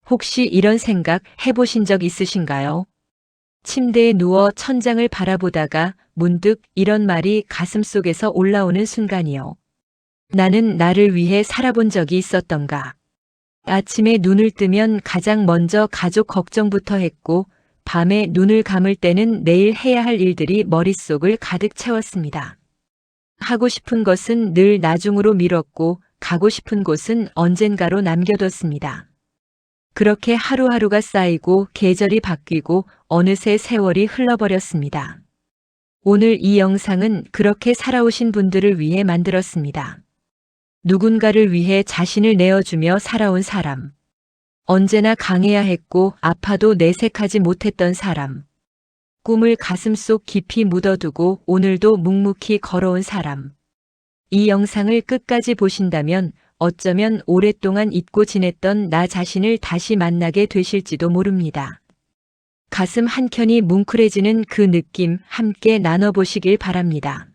혹시 이런 생각 해보신 적 있으신가요? 침대에 누워 천장을 바라보다가 문득 이런 말이 가슴속에서 올라오는 순간이요. 나는 나를 위해 살아본 적이 있었던가. 아침에 눈을 뜨면 가장 먼저 가족 걱정부터 했고, 밤에 눈을 감을 때는 내일 해야 할 일들이 머릿속을 가득 채웠습니다. 하고 싶은 것은 늘 나중으로 미뤘고, 가고 싶은 곳은 언젠가로 남겨뒀습니다. 그렇게 하루하루가 쌓이고 계절이 바뀌고 어느새 세월이 흘러버렸습니다. 오늘 이 영상은 그렇게 살아오신 분들을 위해 만들었습니다. 누군가를 위해 자신을 내어주며 살아온 사람. 언제나 강해야 했고 아파도 내색하지 못했던 사람. 꿈을 가슴속 깊이 묻어두고 오늘도 묵묵히 걸어온 사람. 이 영상을 끝까지 보신다면 어쩌면 오랫동안 잊고 지냈던 나 자신을 다시 만나게 되실지도 모릅니다. 가슴 한켠이 뭉클해지는 그 느낌 함께 나눠보시길 바랍니다.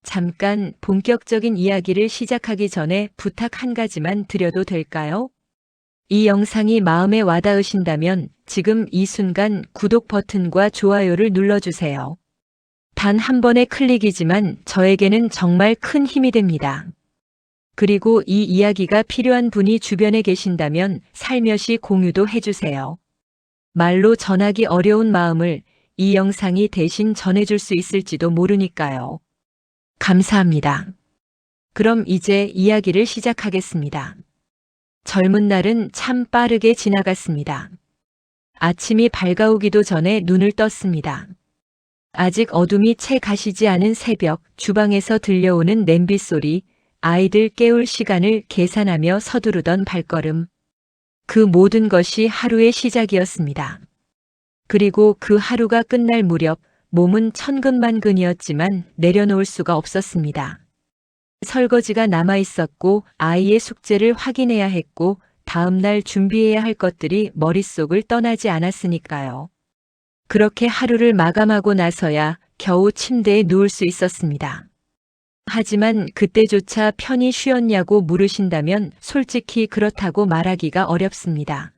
잠깐 본격적인 이야기를 시작하기 전에 부탁 한 가지만 드려도 될까요? 이 영상이 마음에 와닿으신다면 지금 이 순간 구독 버튼과 좋아요를 눌러주세요. 단 한 번의 클릭이지만 저에게는 정말 큰 힘이 됩니다. 그리고 이 이야기가 필요한 분이 주변에 계신다면 살며시 공유도 해주세요. 말로 전하기 어려운 마음을 이 영상이 대신 전해줄 수 있을지도 모르니까요. 감사합니다. 그럼 이제 이야기를 시작하겠습니다. 젊은 날은 참 빠르게 지나갔습니다. 아침이 밝아오기도 전에 눈을 떴습니다. 아직 어둠이 채 가시지 않은 새벽, 주방에서 들려오는 냄비 소리, 아이들 깨울 시간을 계산하며 서두르던 발걸음. 그 모든 것이 하루의 시작이었습니다. 그리고 그 하루가 끝날 무렵 몸은 천근만근이었지만 내려놓을 수가 없었습니다. 설거지가 남아 있었고 아이의 숙제를 확인해야 했고 다음 날 준비해야 할 것들이 머릿속을 떠나지 않았으니까요. 그렇게 하루를 마감하고 나서야 겨우 침대에 누울 수 있었습니다. 하지만 그때조차 편히 쉬었냐고 물으신다면 솔직히 그렇다고 말하기가 어렵습니다.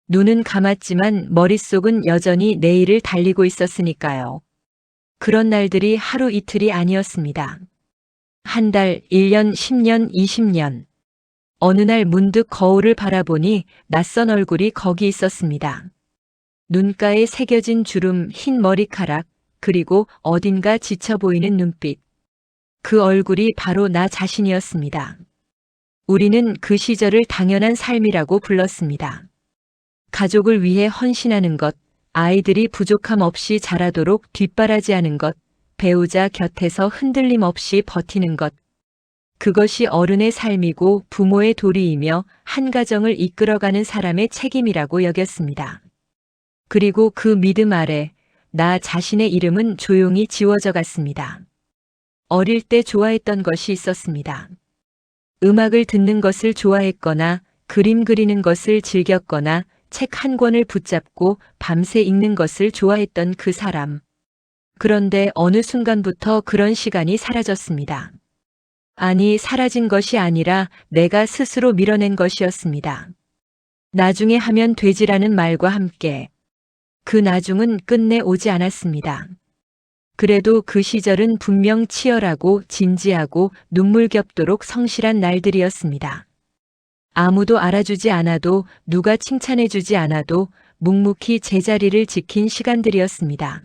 눈은 감았지만 머릿속은 여전히 내일을 달리고 있었으니까요. 그런 날들이 하루 이틀이 아니었습니다. 한 달, 1년, 10년, 20년. 어느 날 문득 거울을 바라보니 낯선 얼굴이 거기 있었습니다. 눈가에 새겨진 주름, 흰 머리카락, 그리고 어딘가 지쳐 보이는 눈빛. 그 얼굴이 바로 나 자신이었습니다. 우리는 그 시절을 당연한 삶이라고 불렀습니다. 가족을 위해 헌신하는 것, 아이들이 부족함 없이 자라도록 뒷바라지하는 것, 배우자 곁에서 흔들림 없이 버티는 것. 그것이 어른의 삶이고 부모의 도리이며 한 가정을 이끌어가는 사람의 책임이라고 여겼습니다. 그리고 그 믿음 아래 나 자신의 이름은 조용히 지워져 갔습니다. 어릴 때 좋아했던 것이 있었습니다. 음악을 듣는 것을 좋아했거나 그림 그리는 것을 즐겼거나 책 한 권을 붙잡고 밤새 읽는 것을 좋아했던 그 사람. 그런데 어느 순간부터 그런 시간이 사라졌습니다. 아니, 사라진 것이 아니라 내가 스스로 밀어낸 것이었습니다. 나중에 하면 되지라는 말과 함께 그 나중은 끝내 오지 않았습니다. 그래도 그 시절은 분명 치열하고 진지하고 눈물겹도록 성실한 날들이었습니다. 아무도 알아주지 않아도 누가 칭찬해주지 않아도 묵묵히 제자리를 지킨 시간들이었습니다.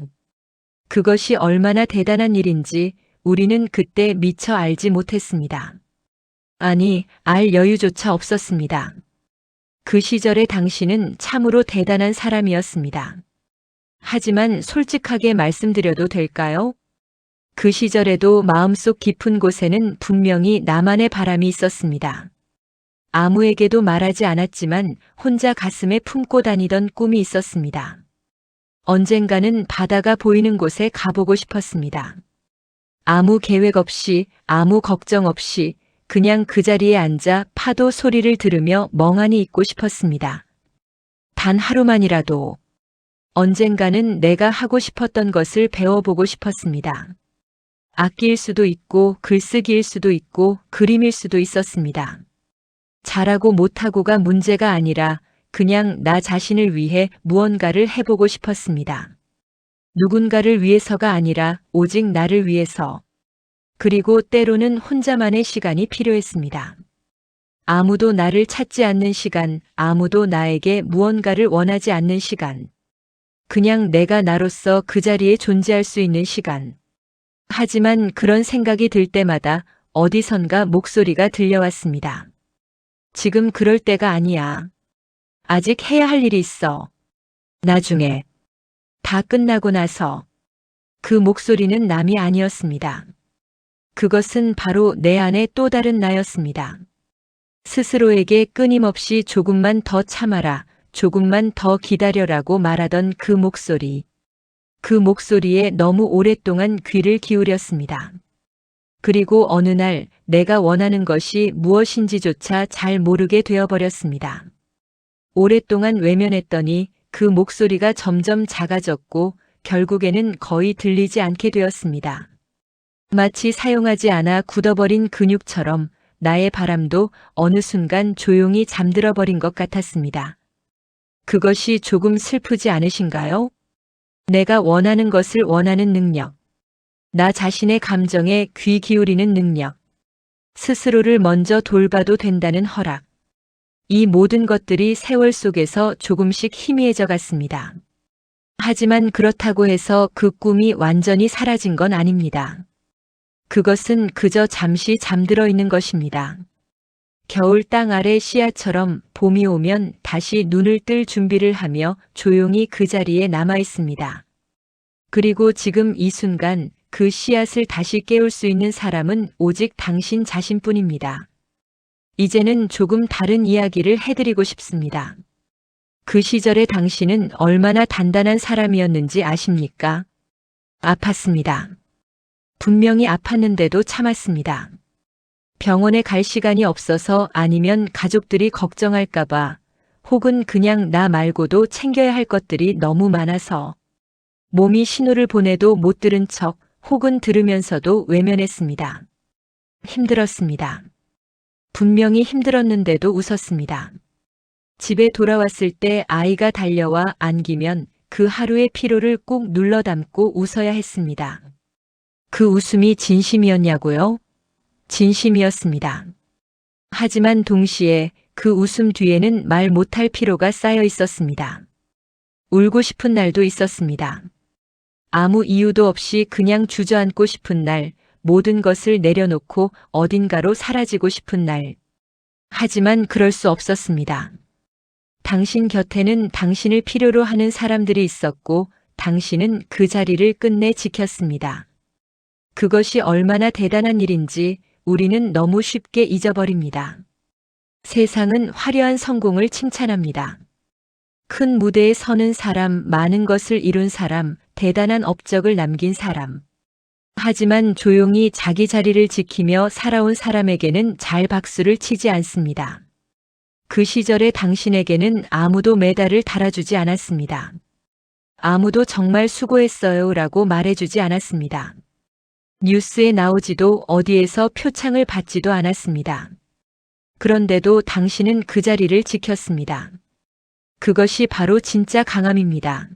그것이 얼마나 대단한 일인지 우리는 그때 미처 알지 못했습니다. 아니, 알 여유조차 없었습니다. 그 시절의 당신은 참으로 대단한 사람이었습니다. 하지만 솔직하게 말씀드려도 될까요? 그 시절에도 마음속 깊은 곳에는 분명히 나만의 바람이 있었습니다. 아무에게도 말하지 않았지만 혼자 가슴에 품고 다니던 꿈이 있었습니다. 언젠가는 바다가 보이는 곳에 가보고 싶었습니다. 아무 계획 없이, 아무 걱정 없이 그냥 그 자리에 앉아 파도 소리를 들으며 멍하니 있고 싶었습니다. 단 하루만이라도. 언젠가는 내가 하고 싶었던 것을 배워보고 싶었습니다. 악기일 수도 있고 글쓰기일 수도 있고 그림일 수도 있었습니다. 잘하고 못하고가 문제가 아니라 그냥 나 자신을 위해 무언가를 해보고 싶었습니다. 누군가를 위해서가 아니라 오직 나를 위해서. 그리고 때로는 혼자만의 시간이 필요했습니다. 아무도 나를 찾지 않는 시간, 아무도 나에게 무언가를 원하지 않는 시간. 그냥 내가 나로서 그 자리에 존재할 수 있는 시간. 하지만 그런 생각이 들 때마다 어디선가 목소리가 들려왔습니다. 지금 그럴 때가 아니야. 아직 해야 할 일이 있어. 나중에. 다 끝나고 나서. 그 목소리는 남이 아니었습니다. 그것은 바로 내 안의 또 다른 나였습니다. 스스로에게 끊임없이 조금만 더 참아라, 조금만 더 기다려라고 말하던 그 목소리. 그 목소리에 너무 오랫동안 귀를 기울였습니다. 그리고 어느 날 내가 원하는 것이 무엇인지조차 잘 모르게 되어버렸습니다. 오랫동안 외면했더니 그 목소리가 점점 작아졌고 결국에는 거의 들리지 않게 되었습니다. 마치 사용하지 않아 굳어버린 근육처럼 나의 바람도 어느 순간 조용히 잠들어 버린 것 같았습니다. 그것이 조금 슬프지 않으신가요? 내가 원하는 것을 원하는 능력. 나 자신의 감정에 귀 기울이는 능력. 스스로를 먼저 돌봐도 된다는 허락. 이 모든 것들이 세월 속에서 조금씩 희미해져 갔습니다. 하지만 그렇다고 해서 그 꿈이 완전히 사라진 건 아닙니다. 그것은 그저 잠시 잠들어 있는 것입니다. 겨울 땅 아래 씨앗처럼 봄이 오면 다시 눈을 뜰 준비를 하며 조용히 그 자리에 남아 있습니다. 그리고 지금 이 순간 그 씨앗을 다시 깨울 수 있는 사람은 오직 당신 자신뿐입니다. 이제는 조금 다른 이야기를 해드리고 싶습니다. 그 시절의 당신은 얼마나 단단한 사람이었는지 아십니까? 아팠습니다. 분명히 아팠는데도 참았습니다. 병원에 갈 시간이 없어서 아니면 가족들이 걱정할까봐 혹은 그냥 나 말고도 챙겨야 할 것들이 너무 많아서 몸이 신호를 보내도 못 들은 척 혹은 들으면서도 외면했습니다. 힘들었습니다. 분명히 힘들었는데도 웃었습니다. 집에 돌아왔을 때 아이가 달려와 안기면 그 하루의 피로를 꾹 눌러 담고 웃어야 했습니다. 그 웃음이 진심이었냐고요? 진심이었습니다. 하지만 동시에 그 웃음 뒤에는 말 못할 피로가 쌓여 있었습니다. 울고 싶은 날도 있었습니다. 아무 이유도 없이 그냥 주저앉고 싶은 날, 모든 것을 내려놓고 어딘가로 사라지고 싶은 날. 하지만 그럴 수 없었습니다. 당신 곁에는 당신을 필요로 하는 사람들이 있었고 당신은 그 자리를 끝내 지켰습니다. 그것이 얼마나 대단한 일인지 우리는 너무 쉽게 잊어버립니다. 세상은 화려한 성공을 칭찬합니다. 큰 무대에 서는 사람, 많은 것을 이룬 사람, 대단한 업적을 남긴 사람. 하지만 조용히 자기 자리를 지키며 살아온 사람에게는 잘 박수를 치지 않습니다. 그 시절의 당신에게는 아무도 메달을 달아주지 않았습니다. 아무도 정말 수고했어요 라고 말해주지 않았습니다. 뉴스에 나오지도 어디에서 표창을 받지도 않았습니다. 그런데도 당신은 그 자리를 지켰습니다. 그것이 바로 진짜 강함입니다.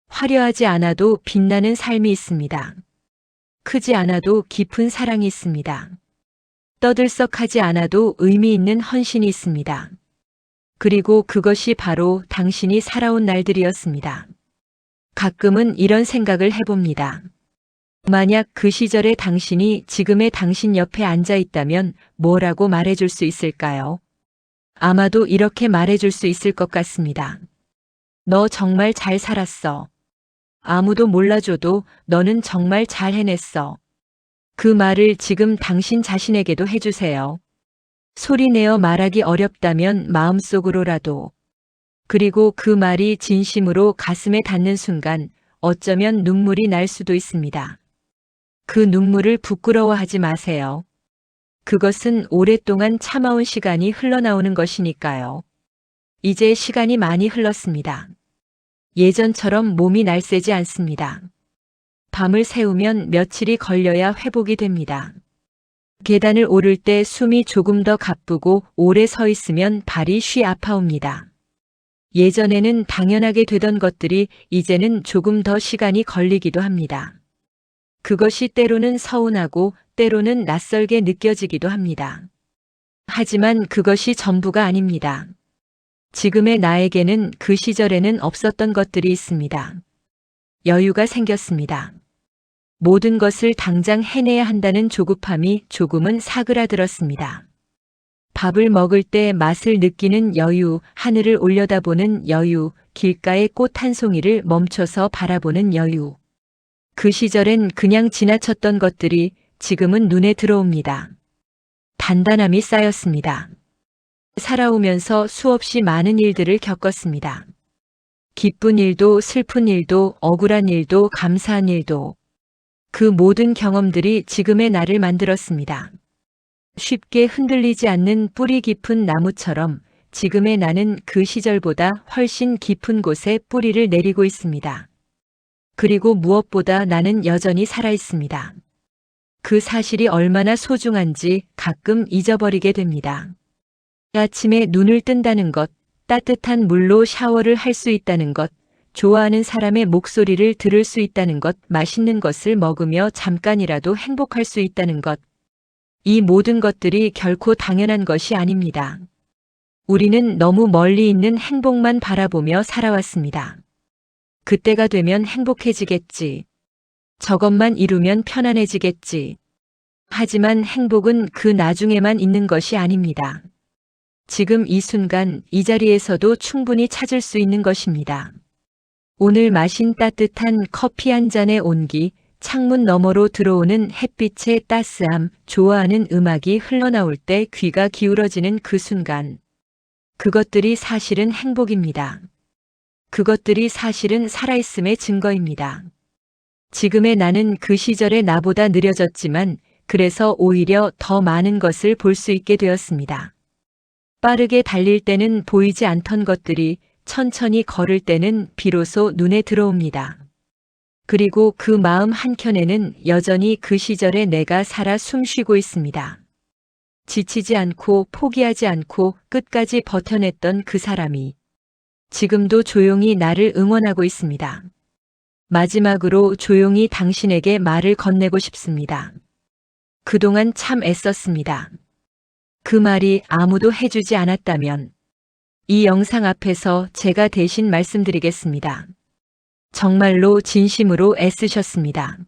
화려하지 않아도 빛나는 삶이 있습니다. 크지 않아도 깊은 사랑이 있습니다. 떠들썩하지 않아도 의미 있는 헌신이 있습니다. 그리고 그것이 바로 당신이 살아온 날들이었습니다. 가끔은 이런 생각을 해봅니다. 만약 그 시절의 당신이 지금의 당신 옆에 앉아 있다면 뭐라고 말해줄 수 있을까요? 아마도 이렇게 말해줄 수 있을 것 같습니다. 너 정말 잘 살았어. 아무도 몰라줘도 너는 정말 잘 해냈어. 그 말을 지금 당신 자신에게도 해주세요. 소리내어 말하기 어렵다면 마음속으로라도. 그리고 그 말이 진심으로 가슴에 닿는 순간 어쩌면 눈물이 날 수도 있습니다. 그 눈물을 부끄러워하지 마세요. 그것은 오랫동안 참아온 시간이 흘러나오는 것이니까요. 이제 시간이 많이 흘렀습니다. 예전처럼 몸이 날쌔지 않습니다. 밤을 새우면 며칠이 걸려야 회복이 됩니다. 계단을 오를 때 숨이 조금 더 가쁘고 오래 서 있으면 발이 쉬 아파옵니다. 예전에는 당연하게 되던 것들이 이제는 조금 더 시간이 걸리기도 합니다. 그것이 때로는 서운하고 때로는 낯설게 느껴지기도 합니다. 하지만 그것이 전부가 아닙니다. 지금의 나에게는 그 시절에는 없었던 것들이 있습니다. 여유가 생겼습니다. 모든 것을 당장 해내야 한다는 조급함이 조금은 사그라들었습니다. 밥을 먹을 때 맛을 느끼는 여유, 하늘을 올려다보는 여유, 길가의 꽃 한 송이를 멈춰서 바라보는 여유. 그 시절엔 그냥 지나쳤던 것들이 지금은 눈에 들어옵니다. 단단함이 쌓였습니다. 살아오면서 수없이 많은 일들을 겪었습니다. 기쁜 일도 슬픈 일도 억울한 일도 감사한 일도 그 모든 경험들이 지금의 나를 만들었습니다. 쉽게 흔들리지 않는 뿌리 깊은 나무처럼 지금의 나는 그 시절보다 훨씬 깊은 곳에 뿌리를 내리고 있습니다. 그리고 무엇보다 나는 여전히 살아 있습니다. 그 사실이 얼마나 소중한지 가끔 잊어버리게 됩니다. 아침에 눈을 뜬다는 것, 따뜻한 물로 샤워를 할 수 있다는 것, 좋아하는 사람의 목소리를 들을 수 있다는 것, 맛있는 것을 먹으며 잠깐이라도 행복할 수 있다는 것. 이 모든 것들이 결코 당연한 것이 아닙니다. 우리는 너무 멀리 있는 행복만 바라보며 살아왔습니다. 그때가 되면 행복해지겠지. 저것만 이루면 편안해지겠지. 하지만 행복은 그 나중에만 있는 것이 아닙니다. 지금 이 순간 이 자리에서도 충분히 찾을 수 있는 것입니다. 오늘 마신 따뜻한 커피 한 잔의 온기, 창문 너머로 들어오는 햇빛의 따스함, 좋아하는 음악이 흘러나올 때 귀가 기울어지는 그 순간. 그것들이 사실은 행복입니다. 그것들이 사실은 살아있음의 증거입니다. 지금의 나는 그 시절의 나보다 느려졌지만 그래서 오히려 더 많은 것을 볼 수 있게 되었습니다. 빠르게 달릴 때는 보이지 않던 것들이 천천히 걸을 때는 비로소 눈에 들어옵니다. 그리고 그 마음 한켠에는 여전히 그 시절의 내가 살아 숨쉬고 있습니다. 지치지 않고 포기하지 않고 끝까지 버텨냈던 그 사람이 지금도 조용히 나를 응원하고 있습니다. 마지막으로 조용히 당신에게 말을 건네고 싶습니다. 그동안 참 애썼습니다. 그 말이 아무도 해주지 않았다면 이 영상 앞에서 제가 대신 말씀드리겠습니다. 정말로 진심으로 애쓰셨습니다.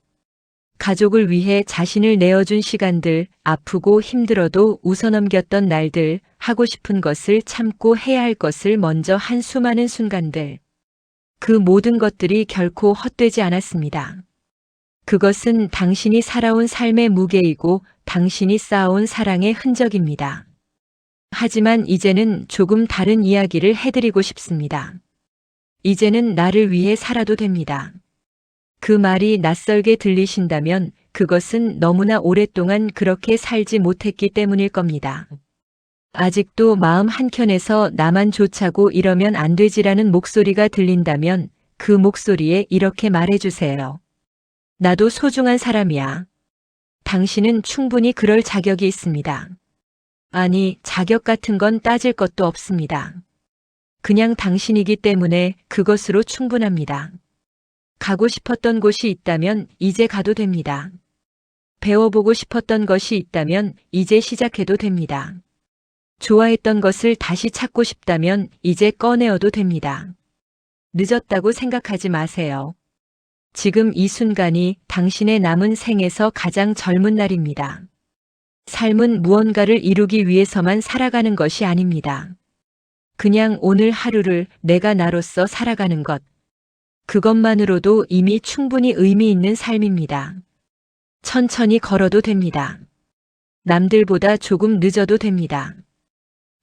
가족을 위해 자신을 내어준 시간들, 아프고 힘들어도 웃어넘겼던 날들, 하고 싶은 것을 참고 해야 할 것을 먼저 한 수많은 순간들. 그 모든 것들이 결코 헛되지 않았습니다. 그것은 당신이 살아온 삶의 무게이고 당신이 쌓아온 사랑의 흔적입니다. 하지만 이제는 조금 다른 이야기를 해드리고 싶습니다. 이제는 나를 위해 살아도 됩니다. 그 말이 낯설게 들리신다면 그것은 너무나 오랫동안 그렇게 살지 못했기 때문일 겁니다. 아직도 마음 한켠에서 나만 좋자고 이러면 안 되지라는 목소리가 들린다면 그 목소리에 이렇게 말해주세요. 나도 소중한 사람이야. 당신은 충분히 그럴 자격이 있습니다. 아니, 자격 같은 건 따질 것도 없습니다. 그냥 당신이기 때문에 그것으로 충분합니다. 가고 싶었던 곳이 있다면 이제 가도 됩니다. 배워보고 싶었던 것이 있다면 이제 시작해도 됩니다. 좋아했던 것을 다시 찾고 싶다면 이제 꺼내어도 됩니다. 늦었다고 생각하지 마세요. 지금 이 순간이 당신의 남은 생에서 가장 젊은 날입니다. 삶은 무언가를 이루기 위해서만 살아가는 것이 아닙니다. 그냥 오늘 하루를 내가 나로서 살아가는 것. 그것만으로도 이미 충분히 의미 있는 삶입니다. 천천히 걸어도 됩니다. 남들보다 조금 늦어도 됩니다.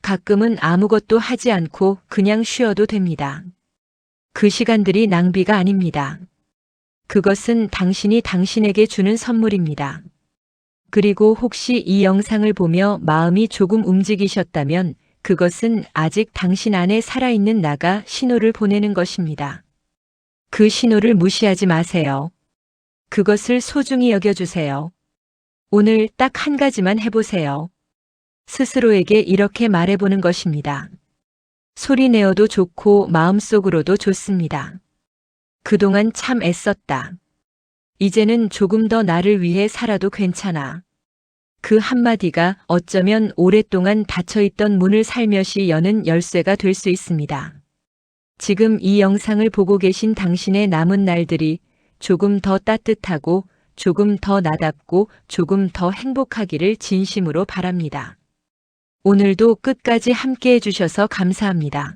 가끔은 아무것도 하지 않고 그냥 쉬어도 됩니다. 그 시간들이 낭비가 아닙니다. 그것은 당신이 당신에게 주는 선물입니다. 그리고 혹시 이 영상을 보며 마음이 조금 움직이셨다면 그것은 아직 당신 안에 살아있는 나가 신호를 보내는 것입니다. 그 신호를 무시하지 마세요. 그것을 소중히 여겨주세요. 오늘 딱 한 가지만 해보세요. 스스로에게 이렇게 말해보는 것입니다. 소리 내어도 좋고 마음속으로도 좋습니다. 그동안 참 애썼다. 이제는 조금 더 나를 위해 살아도 괜찮아. 그 한마디가 어쩌면 오랫동안 닫혀있던 문을 살며시 여는 열쇠가 될 수 있습니다. 지금 이 영상을 보고 계신 당신의 남은 날들이 조금 더 따뜻하고 조금 더 나답고 조금 더 행복하기를 진심으로 바랍니다. 오늘도 끝까지 함께 해주셔서 감사합니다.